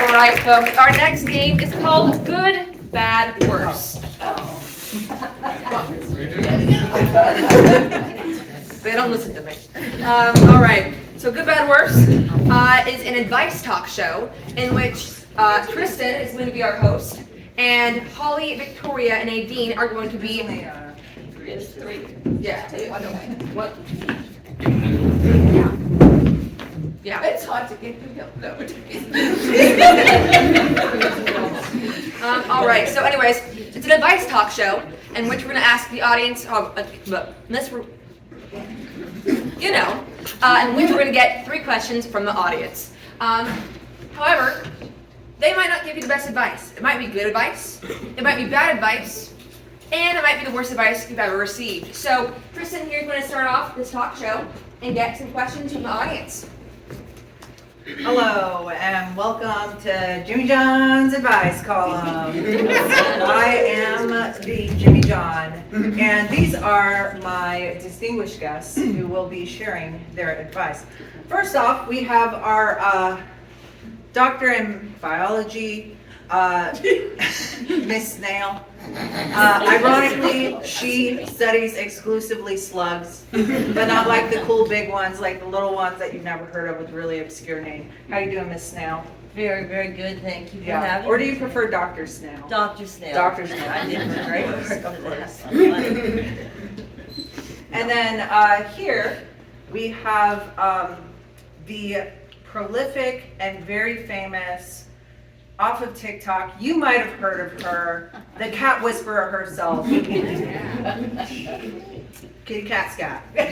All right, folks, our next game is called Good, Bad, Worse. They don't listen to me. All right, so Good, Bad, Worse is an advice talk show in which Tristan is going to be our host, and Holly, Victoria, and Nadine are going to be... Three. Yeah. What? Yeah. It's hard to get through All right. So, anyways, it's an advice talk show in which we're going to ask the audience, in which we're going to get 3 questions from the audience. However, they might not give you the best advice. It might be good advice. It might be bad advice. And it might be the worst advice you've ever received. So, Tristan here is going to start off this talk show and get some questions from the audience. Hello, and welcome to Jimmy John's Advice Column. I am the Jimmy John, and these are my distinguished guests who will be sharing their advice. First off, we have our doctor in biology, Miss Snail. Ironically, she studies exclusively slugs, but not like the cool big ones, like the little ones that you've never heard of with really obscure name. How you doing, Miss Snail? Very, very good. Thank you for having me. Or do you prefer Dr. Snail? Dr. Snail. Dr. Snail. I did the great Of work. course. And then here we have the prolific and very famous, off of TikTok, you might have heard of her, the cat whisperer herself. Kitty Cat Scott. We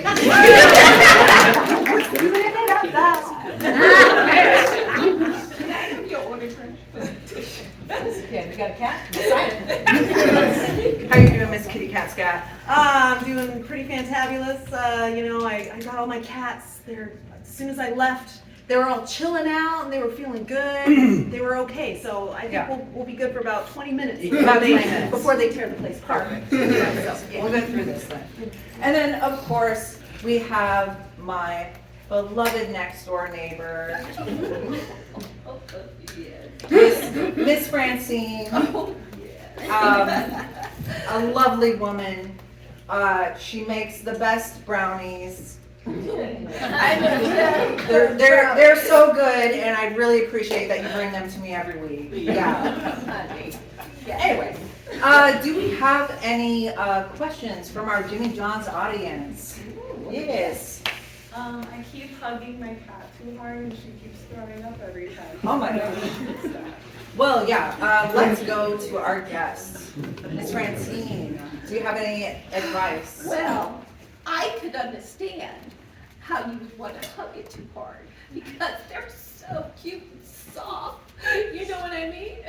got a cat. How you doing, Miss Kitty Cat Scott? I'm doing pretty fantabulous. I got all my cats. As soon as I left, they were all chilling out and they were feeling good. They were okay. So I think we'll be good for about 20 minutes. About 20 minutes. Before they tear the place apart. We'll go through this then. And then, of course, we have my beloved next door neighbor, Miss Francine. A lovely woman. She makes the best brownies. They're so good, and I really appreciate that you bring them to me every week. Yeah. Anyway, do we have any questions from our Jimmy John's audience? Yes. I keep hugging my cat too hard and she keeps throwing up every time. Oh my gosh. Well, yeah, let's go to our guests. Miss Francine, do you have any advice? Well, I could understand how you would want to hug it too hard because they're so cute and soft. You know what I mean?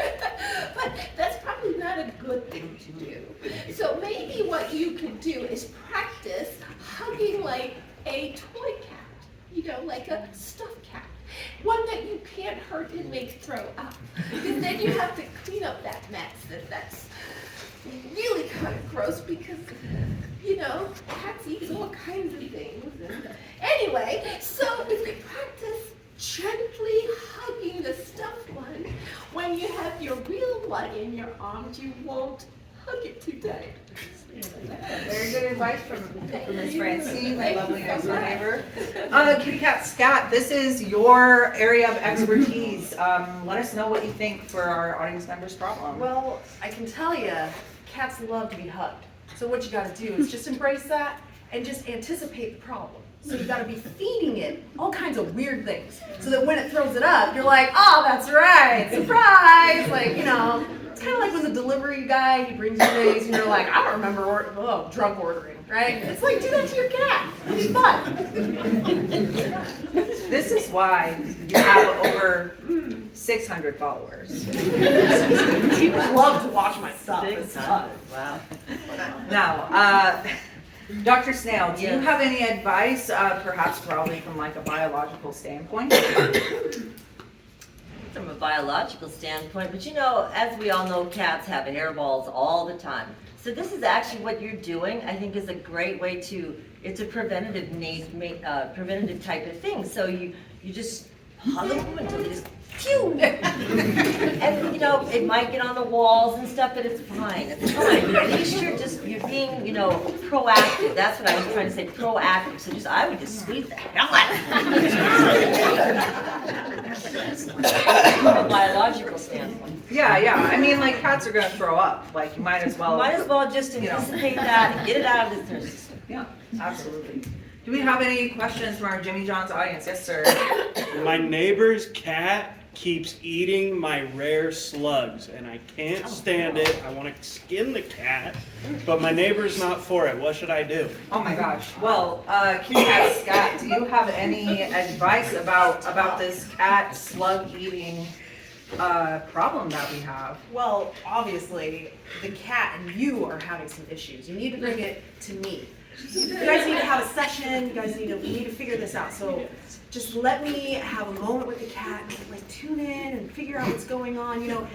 But that's probably not a good thing to do. So maybe what you could do is practice hugging like a toy cat, like a stuffed cat. One that you can't hurt and make throw up. Because then you have to clean up that mess, and that's really kind of gross because, cats eat all kinds of things. Anyway, so if you practice gently hugging the stuffed one, when you have your real one in your arms, you won't hug it too tight. Very good advice from Miss Francine, my lovely next door neighbor. Kitty Cat Scott, this is your area of expertise. Let us know what you think for our audience members' problem. Well, I can tell you, cats love to be hugged. So what you got to do is just embrace that and just anticipate the problem. So you got to be feeding it all kinds of weird things, so that when it throws it up, you're like, oh, that's right, surprise! It's kind of like when the delivery guy, he brings you things, and you're like, I don't remember drug ordering, right? It's like, do that to your cat. It's fun. This is why you have over 600 followers. People love to watch my stuff. It's fun. Wow. Now, Dr. Snail, do you Yes. have any advice, perhaps probably from like a biological standpoint? From a biological standpoint, but as we all know, cats have hairballs all the time. So this is actually what you're doing, I think, is a great way it's a preventative type of thing. So you just hug them until they just phew. And you know, it might get on the walls and stuff, but it's fine. It's fine. At least you're being, you know, proactive. That's what I was trying to say, proactive. So I would just squeeze the hell out of it. From a biological standpoint. Yeah. I mean, like cats are gonna throw up. Like you might as well. Might as well just anticipate that and get it out of the system. Yeah, absolutely. Do we have any questions from our Jimmy John's audience? Yes, sir. My neighbor's cat keeps eating my rare slugs, and I can't stand it. I want to skin the cat, but my neighbor's not for it. What should I do? Oh my gosh. Well, Kitty Cat Scott, do you have any advice about this cat slug eating problem that we have? Well, obviously, the cat and you are having some issues. You need to bring it to me. You guys need to have a session. You guys need to figure this out. So just let me have a moment with the cat, and, like tune in and figure out what's going on. You know,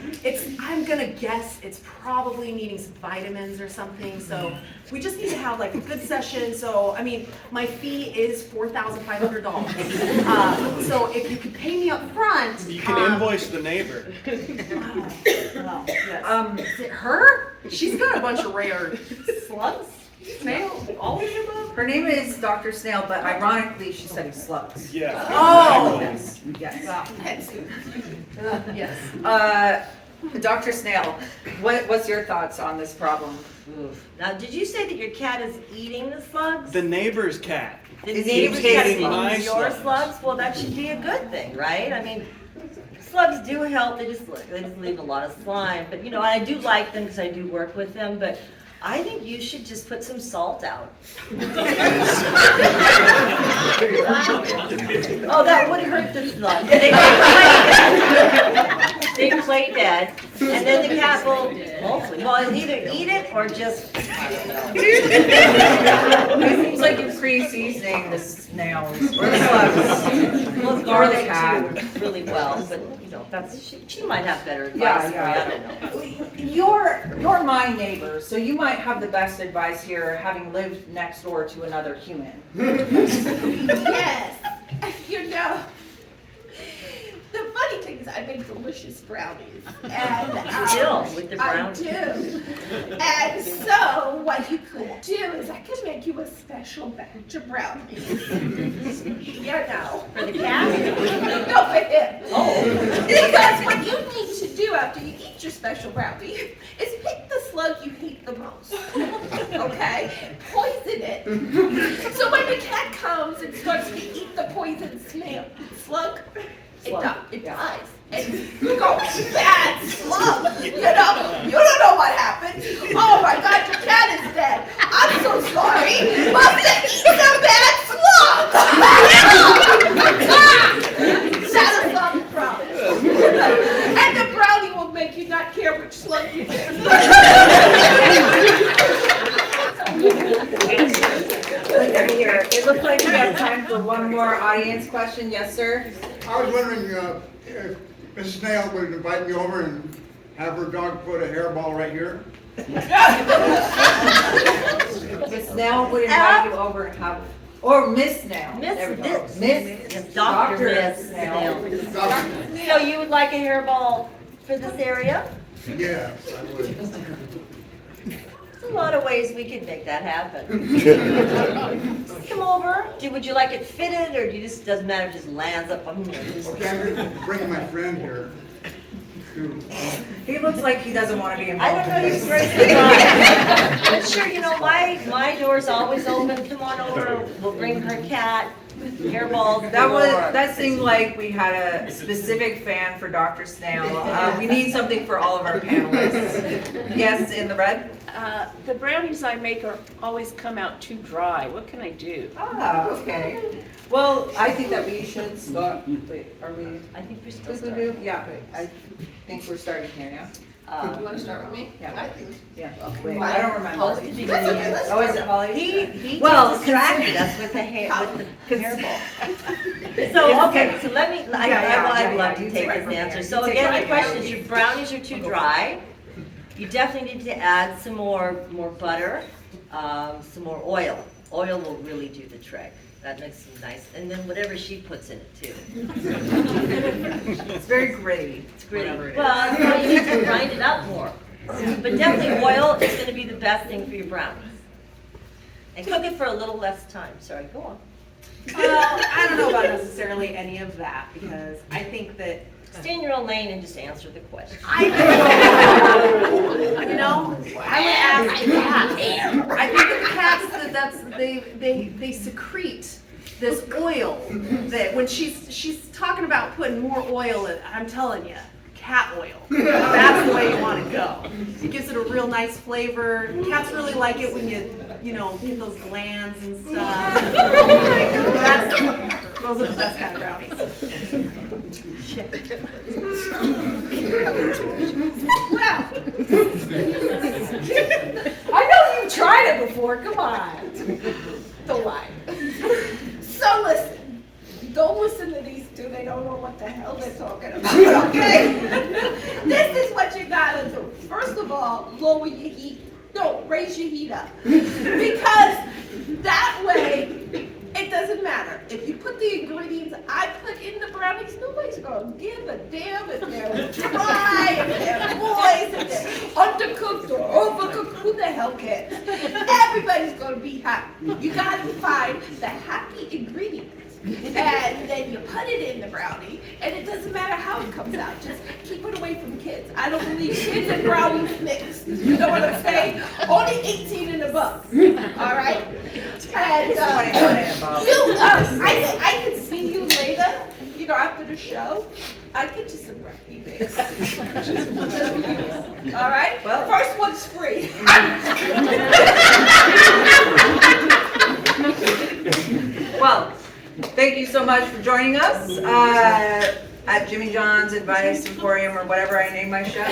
I'm gonna guess it's probably needing some vitamins or something. So we just need to have like a good session. So I mean, my fee is $4,500. So if you could pay me up front, You can invoice the neighbor. well, yes. Is it her? She's got a bunch of rare slugs. Snail, all of the above. Her name is Dr. Snail, but ironically, she said slugs. Yeah. Oh. Yes. Wow. Yes. Dr. Snail, what's your thoughts on this problem? Oof. Now, did you say that your cat is eating the slugs? The neighbor's cat. The Is neighbor's he cat eating eating my your slugs? slugs? Well, that should be a good thing, right? I mean, slugs do help. They just leave a lot of slime. But you know, I do like them because I do work with them. But I think you should just put some salt out. Oh, that would hurt the slugs. They play dead, and then the cat will hopefully, well, he'll either eat it or just. It seems like you're pre-seasoning the snails or the slugs. Well, Or the garlic cat. too, really well, but you know, she might have better Yeah, advice for you, I don't know. You're my neighbor, so you might have the best advice here, having lived next door to another human. Yes, you know, the funny thing is I make delicious brownies. And Still, with the I brownies. do. And so what you could do is I could make you a special batch of brownies. You know. For the cat? No, for him. Oh. Because what you need to do after you eat your special brownie is pick the slug you hate the most. Okay? Poison it. So when the cat comes and starts to eat the poison slug, it dies. And you go, bad slug. You don't know what happened. Oh my God, your cat is dead. I'm so sorry. Must have eaten a bad slug. That is not the brownie. And the brownie will make you not care which slug you did. Here, it looks like we have time for one more audience question. Yes, sir? I was wondering if Mrs. Snail would invite me over and have her dog put a hairball right here. Miss Snail would invite you over and have, or Miss Snail. Miss, There we go. Miss, Miss Dr. Dr. Miss Snail. Snail. So you would like a hairball for this area? Yes, I would. There's a lot of ways we could make that happen. Come over. Would you like it fitted, or doesn't matter, it just lands up on you? Okay, I'm bringing my friend here. too. He looks like he doesn't want to be I involved. don't know, in he's this. very surprised. But sure, you know, my door's always open. Come on over. We'll bring her cat, hairballs. That seemed like we had a specific fan for Dr. Snail. We need something for all of our panelists. Yes, in the red? The brownies I make always come out too dry. What can I do? Ah, okay. Well, I think that we should start. Wait, are we? I think we're still starting. Yeah, I think we're starting here now. You want to start with me? Yeah. Yeah. Wait, I don't remember. Holly, did you get it? Oh, is it Holly? He Well, just distracted us with the hairball. So, okay, so let me, I'd love to you take take it this from answer. here. So You take again, it the right question is, your brownies are too dry. You definitely need to add some more butter, some more oil. Oil will really do the trick. That makes them nice. And then whatever she puts in it too. It's very gritty. It's gritty. Whatever it is. Well, no, you need to grind it up more. But definitely oil is gonna be the best thing for your brownies. And cook it for a little less time. Sorry, go on. Well, I don't know about necessarily any of that, because I think that, Stay in your own lane and just answer the question. you know, I would ask, I think the cats, they secrete this oil that when she's talking about putting more oil in, I'm telling you, cat oil. That's the way you want to go. It gives it a real nice flavor. Cats really like it when you know, get those glands and stuff. Those are the best kind of brownies. Well, I know you've tried it before. Come on. Don't lie. So listen, don't listen to these two, they don't know what the hell they're talking about, okay? This is what you gotta do. First of all, lower your heat. No, raise your heat up. Because that way, it doesn't matter. If you put the ingredients I put in the brownies, nobody's gonna give a damn if they're dry, if they're moist, if they're undercooked or overcooked. Who the hell cares? Everybody's gonna be happy. You gotta find the happy ingredients. And then you put it in the brownie, and it doesn't matter how it comes out. Just keep it away from kids. I don't believe kids and brownies mixed. You know what I'm saying? Only 18 and above. All right? And I can see you later, you know, after the show. I'll get you some brownie mix. All right? Well- First one's free. Well, thank you so much for joining us at Jimmy John's Advice Emporium, or whatever I name my show.